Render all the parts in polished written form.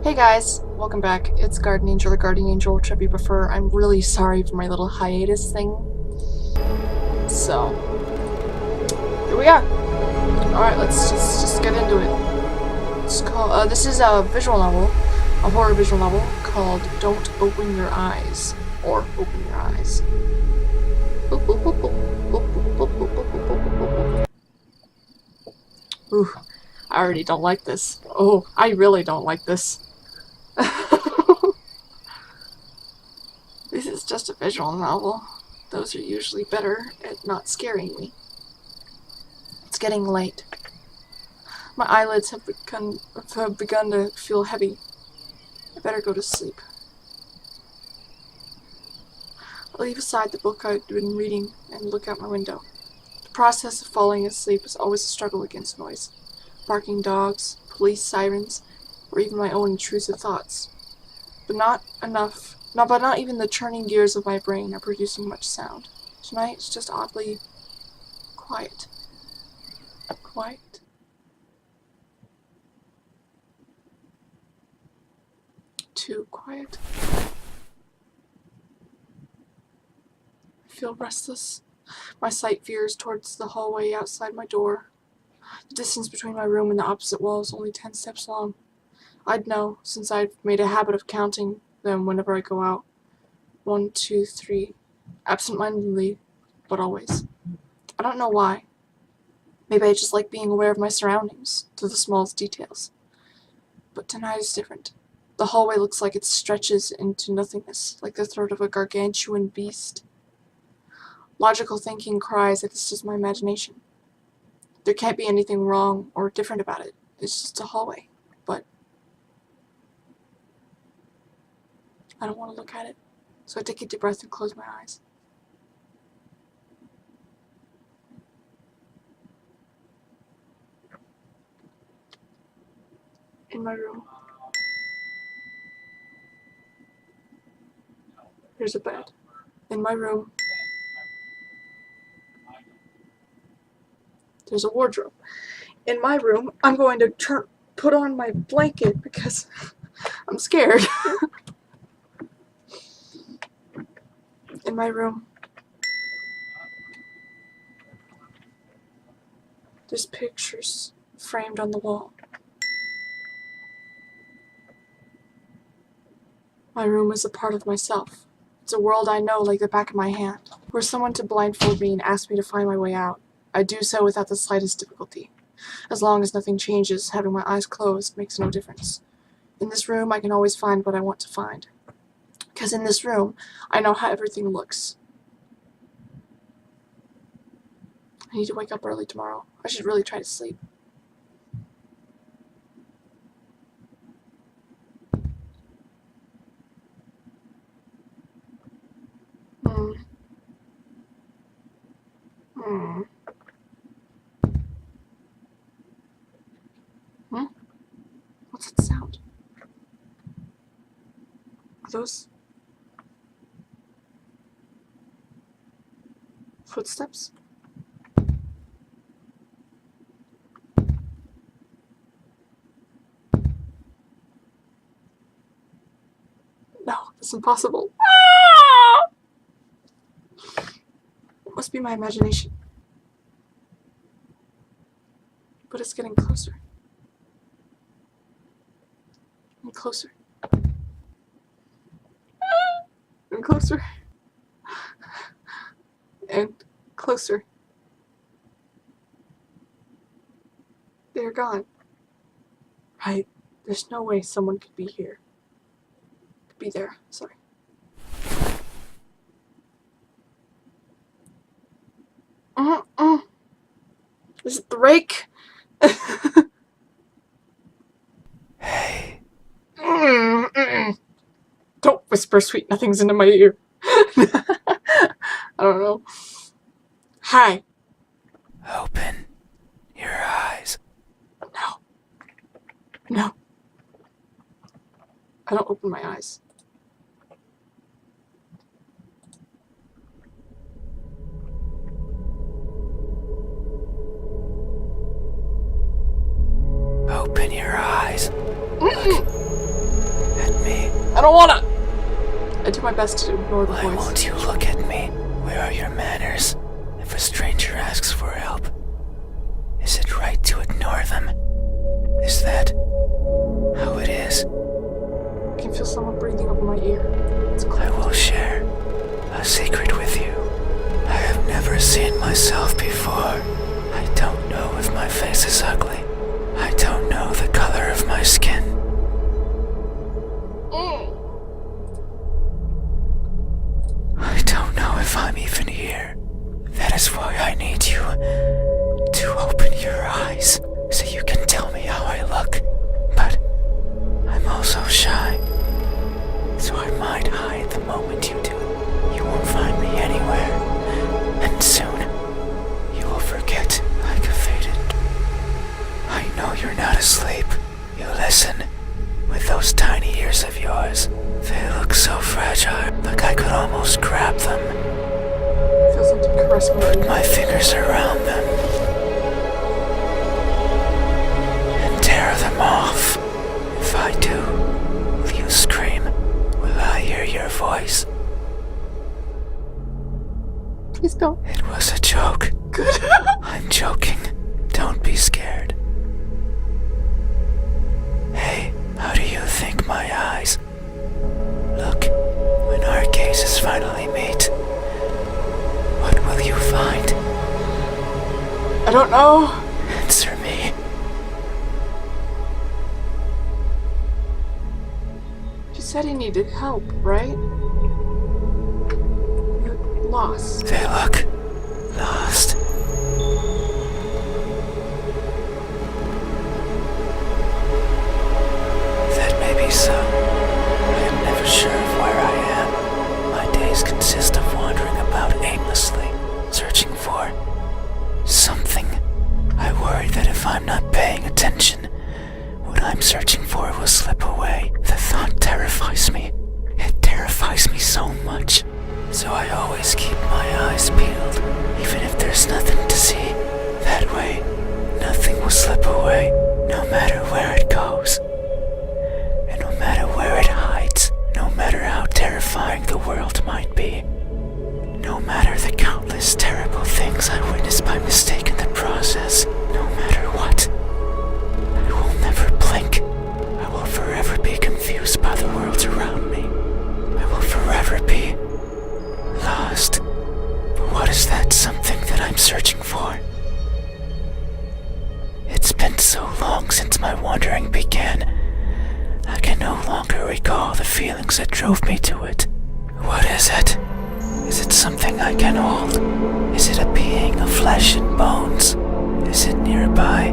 Hey guys, welcome back. It's Garden Angel or Guardian Angel, whichever you prefer. I'm really sorry for my little hiatus thing. So, here we are. Alright, let's just get into it. It's called, this is a visual novel, a horror visual novel called Don't Open Your Eyes, or Open Your Eyes. Ooh, I already don't like this. Oh, I really don't like this. This is just a visual novel. Those are usually better at not scaring me. It's getting late. My eyelids have begun to feel heavy. I better go to sleep. I leave aside the book I'd been reading and look out my window. The process of falling asleep is always a struggle against noise. Barking dogs, police sirens, or even my own intrusive thoughts. But not even the churning gears of my brain are producing much sound. Tonight it's just oddly quiet. Quiet. Too quiet. I feel restless. My sight veers towards the hallway outside my door. The distance between my room and the opposite wall is only 10 steps long. I'd know, since I've made a habit of counting them whenever I go out. 1, 2, 3. Absent-mindedly, but always. I don't know why. Maybe I just like being aware of my surroundings, to the smallest details. But tonight is different. The hallway looks like it stretches into nothingness, like the throat of a gargantuan beast. Logical thinking cries that it's just my imagination. There can't be anything wrong or different about it. It's just a hallway. But I don't want to look at it, so I take a deep breath and close my eyes. In my room, there's a bed. In my room, there's a wardrobe. In my room, I'm going to put on my blanket because I'm scared. In my room, there's pictures framed on the wall. My room is a part of myself. It's a world I know like the back of my hand. Were someone to blindfold me and ask me to find my way out, I'd do so without the slightest difficulty. As long as nothing changes, having my eyes closed makes no difference. In this room, I can always find what I want to find. Because in this room, I know how everything looks. I need to wake up early tomorrow. I should really try to sleep. What's that sound? Are those footsteps? No, that's impossible. It must be my imagination. But it's getting closer. And closer. And closer. And closer. They're gone. Right. There's no way someone could be here. Could be there. Sorry. Is it the rake? Hey. Don't whisper sweet nothings into my ear. I don't know. Hi. Open your eyes. No. No. I don't open my eyes. Open your eyes. Look don't wanna. I do my best to ignore the Why voice. won't you look at me? Where are your manners? If a stranger asks for help, is it right to ignore them? Is that how it is? I can feel someone breathing over my ear. It's I close. will share a secret with you. I have never seen myself before. I don't know if my face is ugly. I don't know the color of my skin. I don't know if I'm even here. That is why I need you to open your eyes so you can tell me how I look. But I'm also shy, so I might hide the moment you do. You won't find me anywhere, and soon you will forget like a faded. I know you're not asleep. You listen with those tiny ears of yours. They look so fragile, like I could almost grab them, Feels like to caress my put ear. my fingers around them, and tear them off. If I do, will you scream? Will I hear your voice? Please don't. It was a joke. Good. I'm joking. Don't be scared. Hey, how do you think my eyes look when our gazes finally meet? What will you find? I don't know. Answer me. You said he needed help, right? You're lost. They look lost. That may be so. I am never sure of where I am. My days consist of wandering about aimlessly, searching for something. I worry that if I'm not paying attention, what I'm searching for will slip away. The thought terrifies me. It terrifies me so much. So I always keep my eyes peeled, even if there's nothing to see. That way, nothing will slip away, no matter where it goes. And no matter where it hides, no matter how terrifying the world might be, no matter the countless terrible things I witnessed by mistake in the process, no matter what, I will never blink. I will forever be confused by the world around me. I will forever be lost. But what is that something that I'm searching for? It's been so long since my wandering began. I can no longer recall the feelings that drove me to it. What is it? Is it something I can hold? Is it a being of flesh and bones? Is it nearby?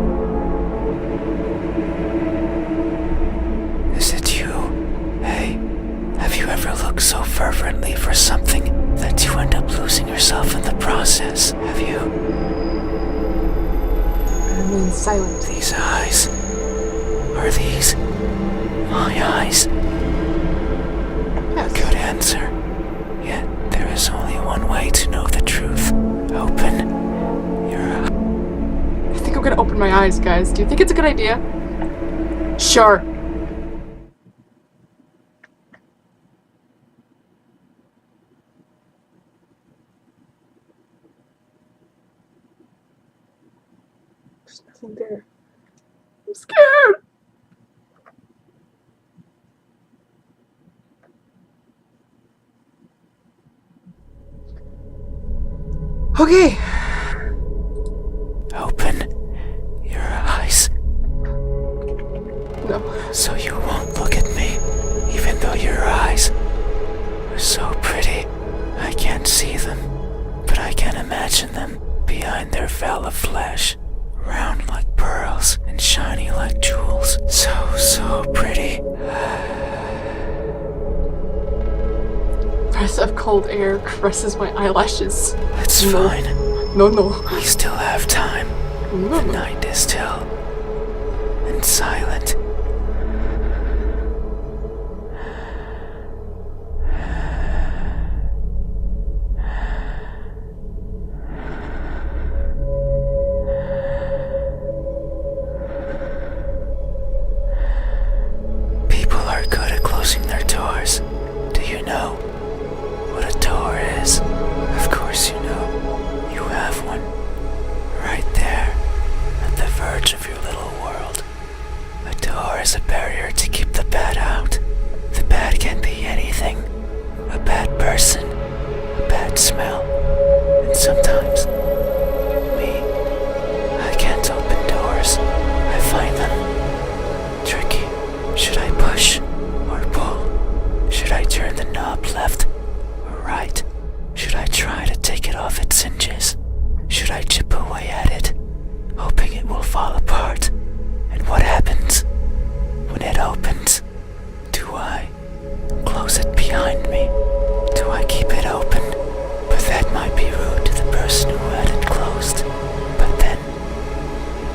Is it you? Hey, have you ever looked so fervently for something that you end up losing yourself in the process? Have you? I remain silent. These eyes. Are these my eyes? Yes. Good answer. Yet there is only one way to know the truth. Open your eyes. I think I'm gonna open my eyes, guys. Do you think it's a good idea? Sure. There's nothing there. I'm scared. Okay. Open your eyes No. so you won't look at me, even though your eyes are so pretty. I can't see them, but I can imagine them behind their veil of flesh, round like pearls and shiny like jewels. So pretty. Breath of cold air caresses my eyelashes. It's No. fine. No, no. We still have time. No, The no. night is still and silent. People are good at closing closing their doors. Do you know what a door is? Of course you know. You have one. Right there, at the verge of your little world. A door is a barrier to keep the bad out. The bad can be anything. A bad person, a bad smell, and sometimes, me, I can't open doors. I find them tricky. Should I push or pull? Should I turn the knob left or right? Should I try to take it off its hinges? Should I chip away at it, hoping it will fall apart? And what happens when it opens? Do I close it behind me? Do I keep it open? But that might be rude to the person who had it closed. But then,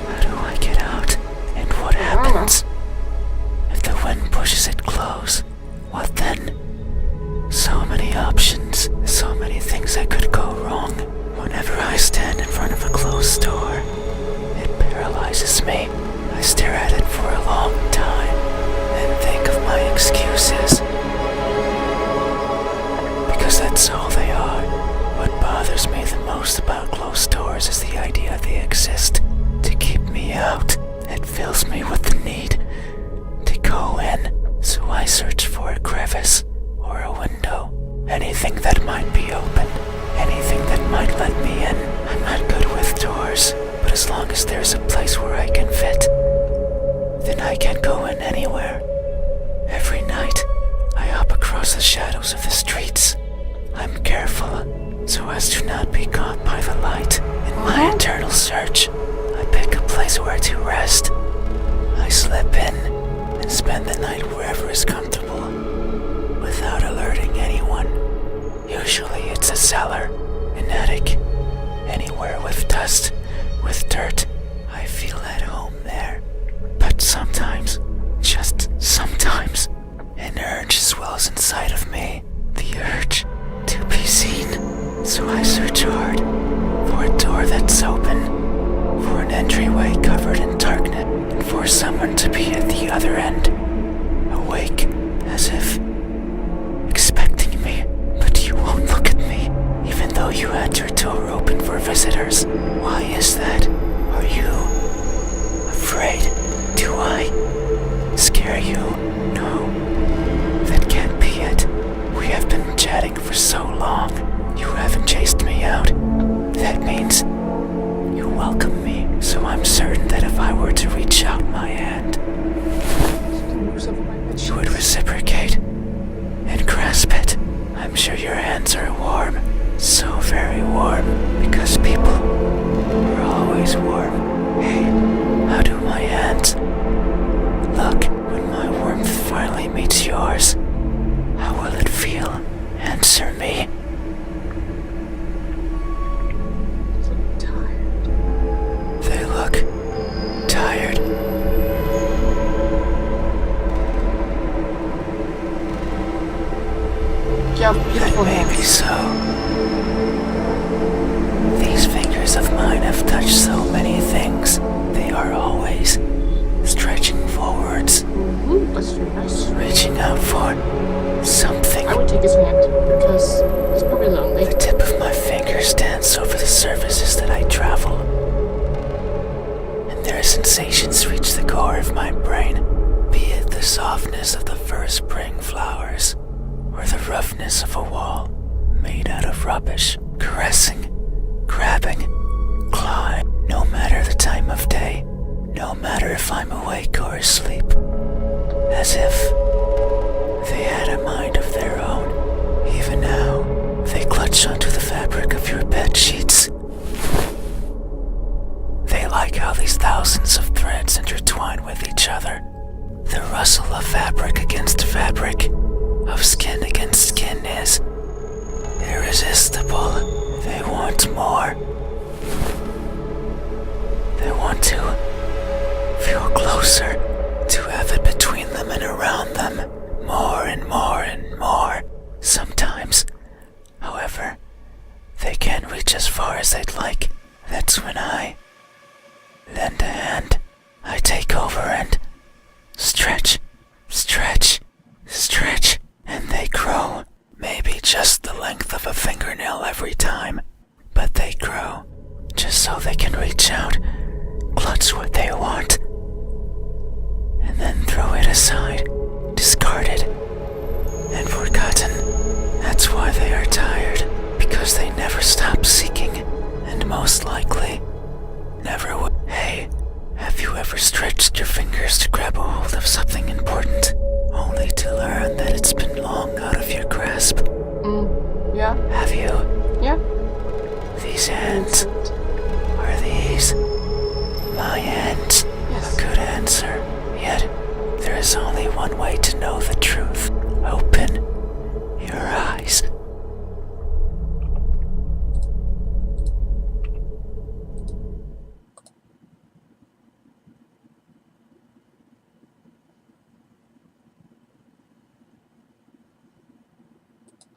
how do I get out? And what happens if the wind pushes it close? What then? So many options, so many things that could go wrong. Whenever I stand in front of a closed door, it paralyzes me. I stare at it for a long time and think of my excuses. Because that's all they are. What bothers me the most about closed doors is the idea they exist to keep me out. It fills me with the need to go in, so I search for a crevice or a window. Anything that might be open, anything that might let me in. I'm not good with doors, but as long as there's a place where I can fit, then I can go in anywhere. Every night, I hop across the shadows of the streets. I'm careful, so as to not be caught by the light. In my eternal search, I pick a place where to rest. I slip in and spend the night wherever is comfortable, without alerting anyone. Usually it's a cellar, an attic, anywhere with dust, with dirt. I feel at home there. But sometimes, just sometimes, an urge swells inside of me. The urge to be seen. So I search hard for a door that's open, for an entryway covered in darkness, and for someone to be at the other end, awake, as if expecting me. But you won't look at me, even though you had your door open for visitors. Why is that? Are you afraid? Do I scare you? No, that can't be it. We have been chatting for so long. You haven't chased me out. That means you welcome me. So I'm certain that if I were to reach out my hand, you would reciprocate and grasp it. I'm sure your hands are warm, so very warm, because people are always warm. Hey, how do my hands look when my warmth finally meets yours? How will it feel? Answer me. They look tired. Yeah, beautiful Maybe hands. so. These fingers of mine have touched so many things. They are always stretching forwards, That's very nice. reaching out for something. I would take his hand because he's probably lonely. The tip of my fingers dance over the surfaces that I travel, and their sensations reach the core of my brain, be it the softness of the first spring flowers, or the roughness of a wall made out of rubbish. Caressing, grabbing, clawing, no matter the time of day, no matter if I'm awake or asleep, as if they had a mind of their own. Even now, they clutch onto the fabric of your bed sheets. They like how these thousands of threads intertwine with each other. The rustle of fabric against fabric, of skin against skin is irresistible. They want more. They want to feel closer, to have it between them and around them, more and more and more. Sometimes, however, they can't reach as far as they'd like. That's when I lend a hand. I take over and stretch, stretch, stretch. every time, but they grow just so they can reach out, clutch what they want, and then throw it aside, discard it, and forgotten. That's why they are tired, because they never stop seeking, and most likely, never will. Hey, have you ever stretched your fingers to grab a hold of something important, only to learn that it's been long out of your grasp? Yeah. Have you? Yeah. These hands, are these my hands? Yes. A good answer. Yet, there is only one way to know the truth. Open your eyes.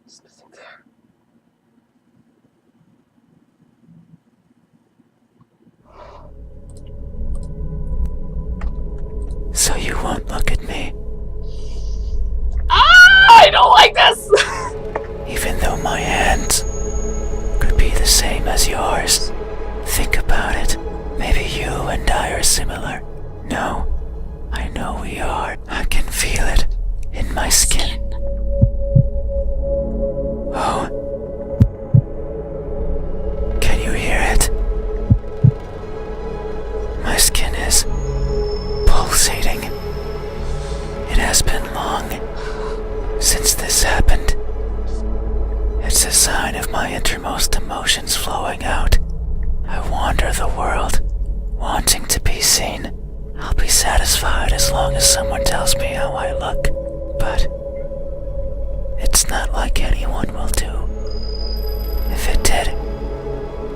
There's nothing there. So you won't look at me, I don't like this! even though my hands could be the same as yours. Think about it. Maybe you and I are similar. No, I know we are. I can feel it in my skin. Oh. Can you hear it? My skin is pulsating. It has been long since this happened. It's a sign of my innermost emotions flowing out. I wander the world, wanting to be seen. I'll be satisfied as long as someone tells me how I look, but it's not like anyone will do. If it did,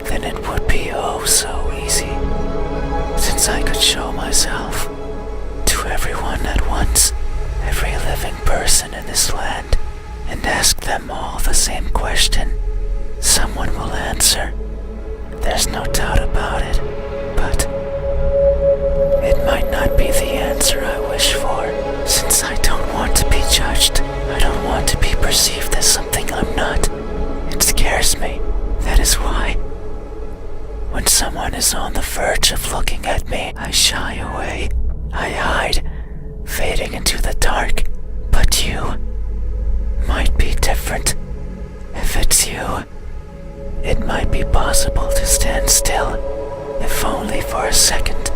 then it would be oh so easy, since I could show myself to everyone at once, every living person in this land, and ask them all the same question. Someone will answer. There's no doubt about it, but it might not be the answer I wish for, since I don't want to be judged. I don't want to be perceived as something I'm not. It scares me. That is why, when someone is on the verge of looking at me, I shy away. I hide, fading into the dark. But you might be different. If it's you, it might be possible to stand still, if only for a second.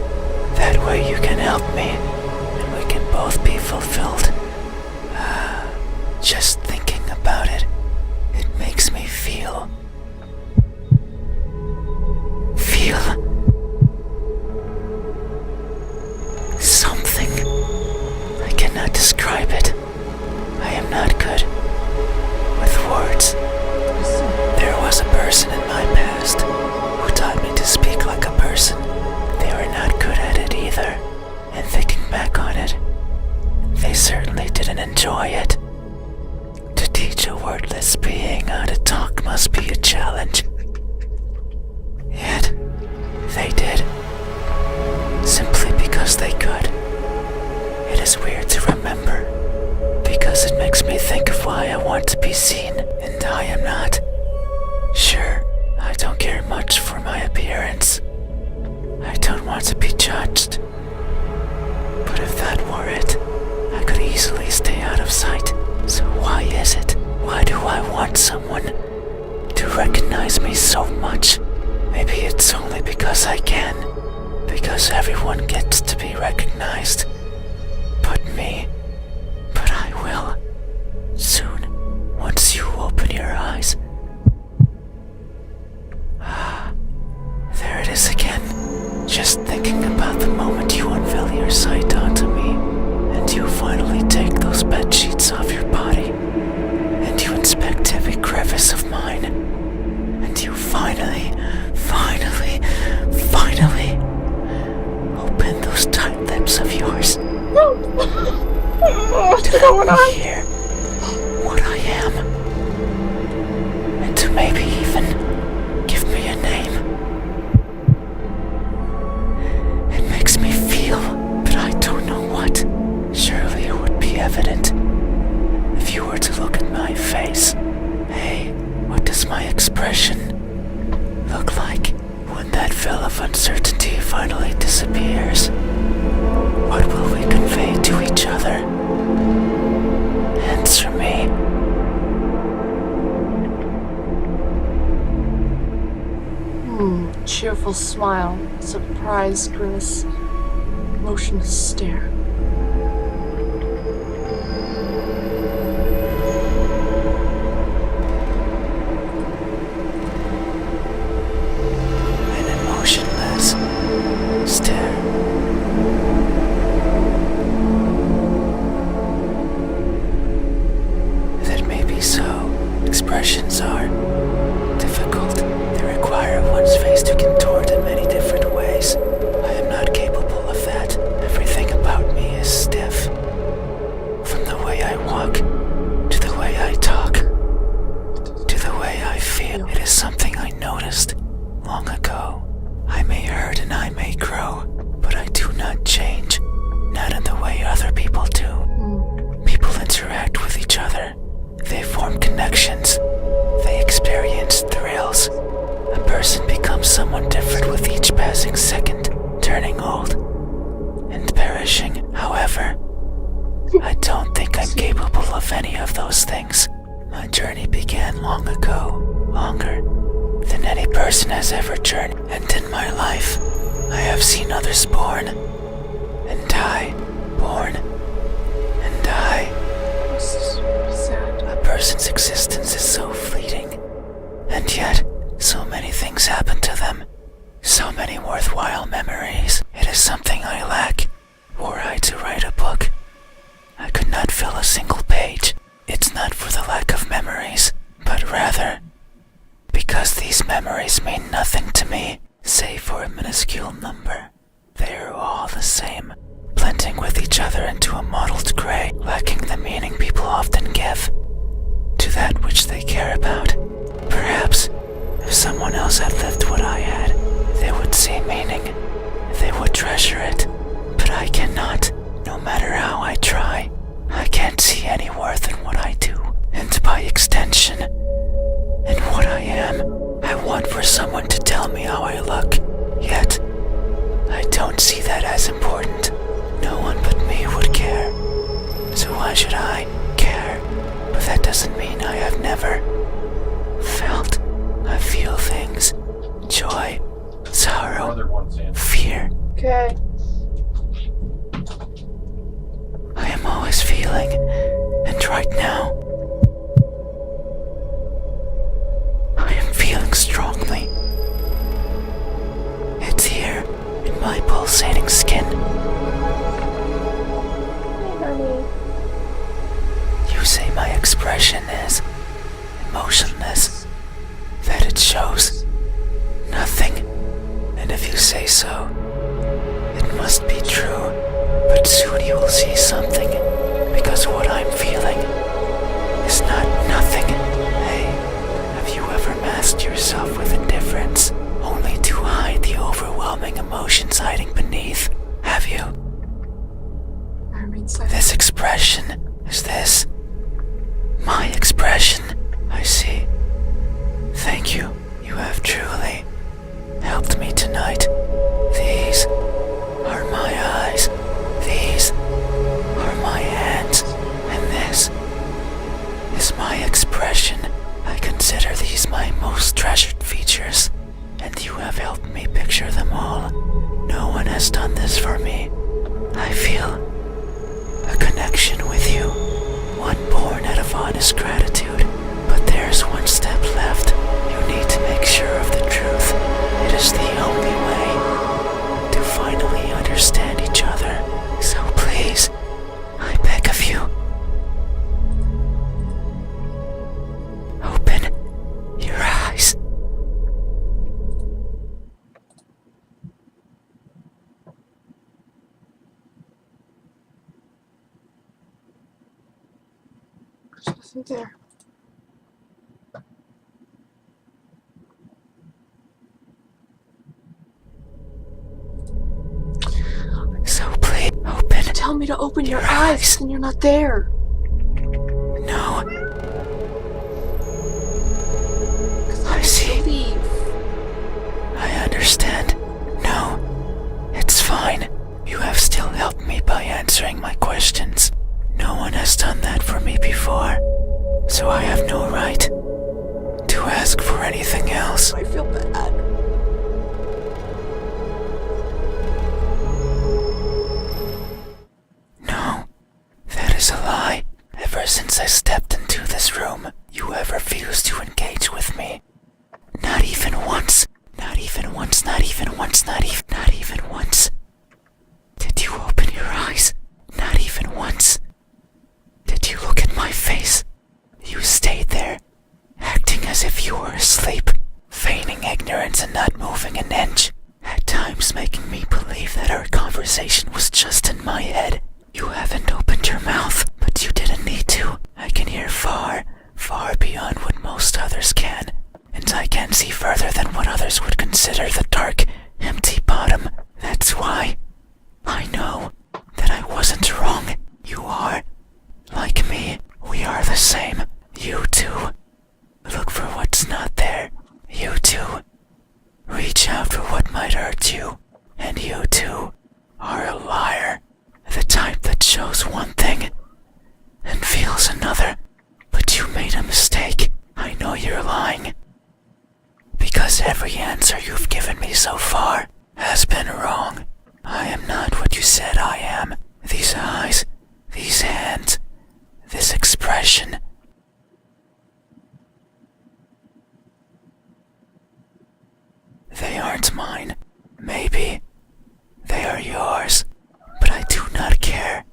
That way you can help me, and we can both be fulfilled. Just thinking about it, it makes me feel something. I cannot describe it. I am not good with words. There was a person in my past who taught me to speak like a person. They were not good at it either, and thinking back on it, they certainly didn't enjoy it. To teach a wordless being how to talk must be a challenge. Yet, they did, simply because they could. It is weird to remember, because it makes me think of why I want to be seen, and I am not. Sure, I don't care much for my appearance. I don't want to be judged. But if that were it, I could easily stay out of sight. So why is it? Why do I want someone to recognize me so much? Maybe it's only because I can. Because everyone gets to be recognized. But me. But I will. Soon, once you open your eyes. There it is again. Just thinking about the moment you unveil your sight onto me, and you finally take those bed sheets off your body, and you inspect every crevice of mine, and you finally open those tight lips of yours. No! I don't know what's going on. Hear what I am, and to maybe even give me a name. It makes me feel, but I don't know what. Surely it would be evident if you were to look at my face. Hey, what does my expression look like when that veil of uncertainty finally disappears? What will we convey to each other? Answer me. Cheerful smile, surprised grimace, motionless stare. An emotionless stare. That may be so. Expressions are difficult. They require one's face to contort in many different ways. I am not capable of that. Everything about me is stiff. From the way I walk, to the way I talk, to the way I feel. It is something I noticed long ago. I may hurt and I may grow, but I do not change. Not in the way other people do. People interact with each other. They form connections. They experience thrills. A person becomes someone different with each passing second, turning old and perishing. However, I don't think I'm capable of any of those things. My journey began long ago, longer than any person has ever journeyed. And in my life, I have seen others born and die, born and die. Sad. A person's existence is so fleeting, and yet so many things happen to them. So many worthwhile memories. It is something I lack. Were I to write a book, I could not fill a single page. It's not for the lack of memories, but rather because these memories mean nothing to me, save for a minuscule number. They are all the same, blending with each other into a mottled gray, lacking the meaning people often give to that which they care about. Perhaps if someone else had lived what I had, they would see meaning. They would treasure it. But I cannot, no matter how I try. I can't see any worth in what I do, and by extension, in what I am. I want for someone to tell me how I look, yet I don't see that as important. No one but me would care. So why should I care? But that doesn't mean I have never felt. I feel things. Joy, sorrow, fear. Okay. I am always feeling, and right now, I am feeling strongly. It's here, in my pulsating skin. Honey. You say my expression is emotionless, that it shows nothing, and if you say so, it must be true. But soon you will see something, because what I'm feeling is not nothing. Hey, have you ever masked yourself with indifference, only to hide the overwhelming emotions hiding beneath? Have you? I remain silent. This expression, is this my expression? I see. Thank you. You have truly helped me tonight. These are my eyes. These are my hands. And this is my expression. I consider these my most treasured features, and you have helped me picture them all. No one has done this for me. I feel a connection with you, one born out of honest gratitude. But there's one step left. You need to make sure of the truth. It is the only way to finally understand each other. So please, I beg of you, open your eyes. There's nothing there. So please, open. Tell me to open your Your eyes, eyes. and you're not there. No. has done that for me before, so I have no right to ask for anything else. I feel bad. No, that is a lie. Ever since I stepped into this room, you have refused to engage with me. Not even once. Not even once, not even once, not even once. Did you open your eyes? Not even once. Did you look at my face? You stayed there, acting as if you were asleep, feigning ignorance and not moving an inch, at times making me believe that our conversation was just in my head. You haven't opened your mouth, but you didn't need to. I can hear far, far beyond what most others can, and I can see further than what others would consider the dark, empty bottom. That's why I know that I wasn't wrong. You are, like me, we are the same. You too look for what's not there. You too reach out for what might hurt you. And you too are a liar. The type that shows one thing and feels another. But you made a mistake. I know you're lying. Because every answer you've given me so far has been wrong. I am not what you said I am. These eyes, these hands, this expression. They aren't mine. Maybe they are yours, but I do not care.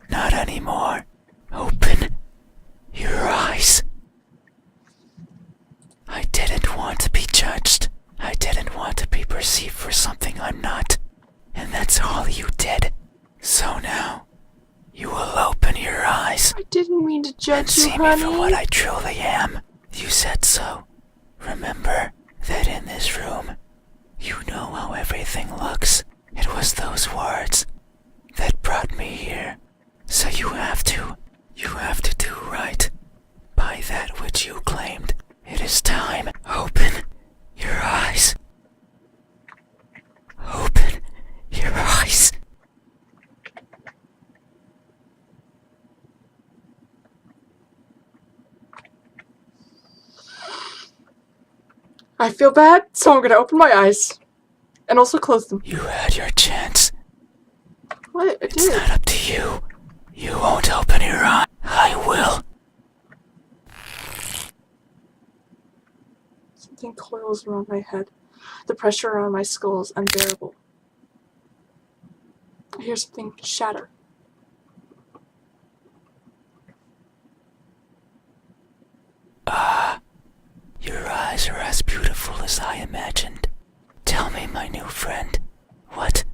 Not anymore. Open your eyes. I didn't want to be judged. I didn't want to be perceived for something I'm not. And that's all you did. So now, you will open your eyes I didn't mean to and judge you, see me for what honey. I truly am. You said so. Remember that in this room, you know how everything looks. It was those words that brought me here. So you have to do right by that which you claimed. It is time. Open your eyes. Open your eyes. I feel bad, so I'm gonna open my eyes. And also close them. You had your chance. What? I It's did. not up to you. You won't open your eye. I will. Something coils around my head. The pressure around my skull is unbearable. I hear something shatter. Your eyes are as beautiful as I imagined. Tell me, my new friend, what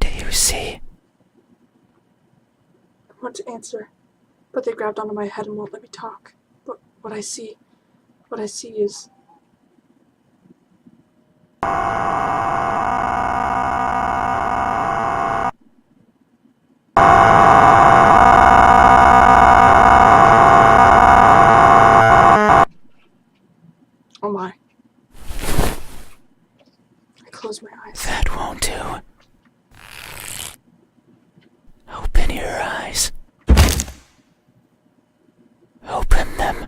do you see? I want to answer, but they grabbed onto my head and won't let me talk. But what I see is... Oh my. I close my eyes. That won't do. Open your eyes. Open them.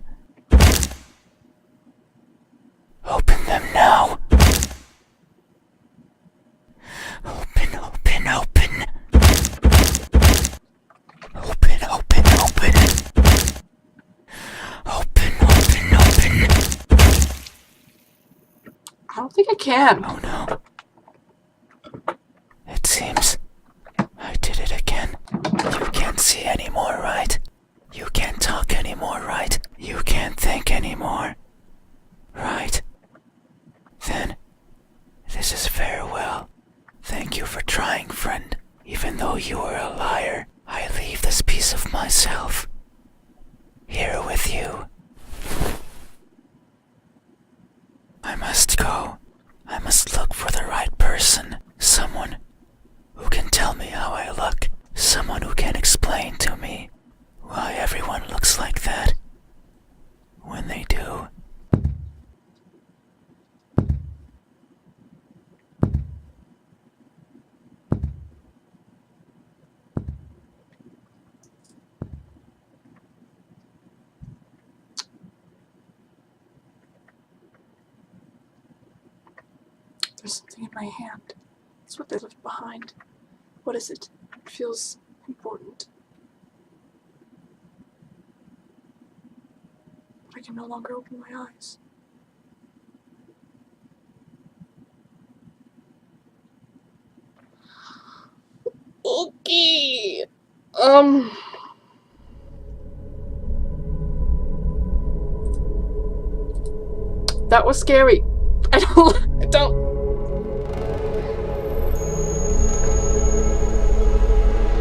Open them now. Open, open, open. Open, open, open. Open, open, open. I don't think I can. Oh no. It seems I did it again. You can't see anymore, right? You can't talk anymore, right? You can't think anymore, right? Then, this is farewell. Thank you for trying, friend. Even though you are a liar, I leave this piece of myself here with you. I must go. I must look for the right person. Someone who can tell me how I look. Someone who can explain to me why everyone looks like that when they do. There's something in my hand. It's what they left behind. What is it? It feels important. But I can no longer open my eyes. Okay. That was scary. I don't.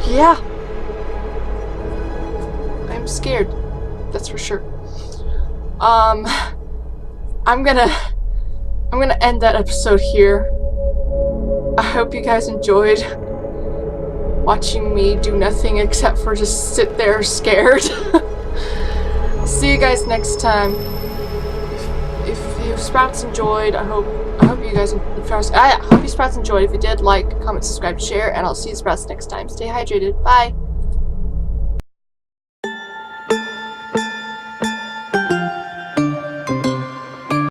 Yeah. I'm scared. That's for sure. I'm gonna end that episode here. I hope you guys enjoyed watching me do nothing except for just sit there scared. See you guys next time. If you Sprouts enjoyed, I hope you guys I hope you Sprouts enjoyed. If you did, like, comment, subscribe, share, and I'll see you Sprouts next time. Stay hydrated. Bye.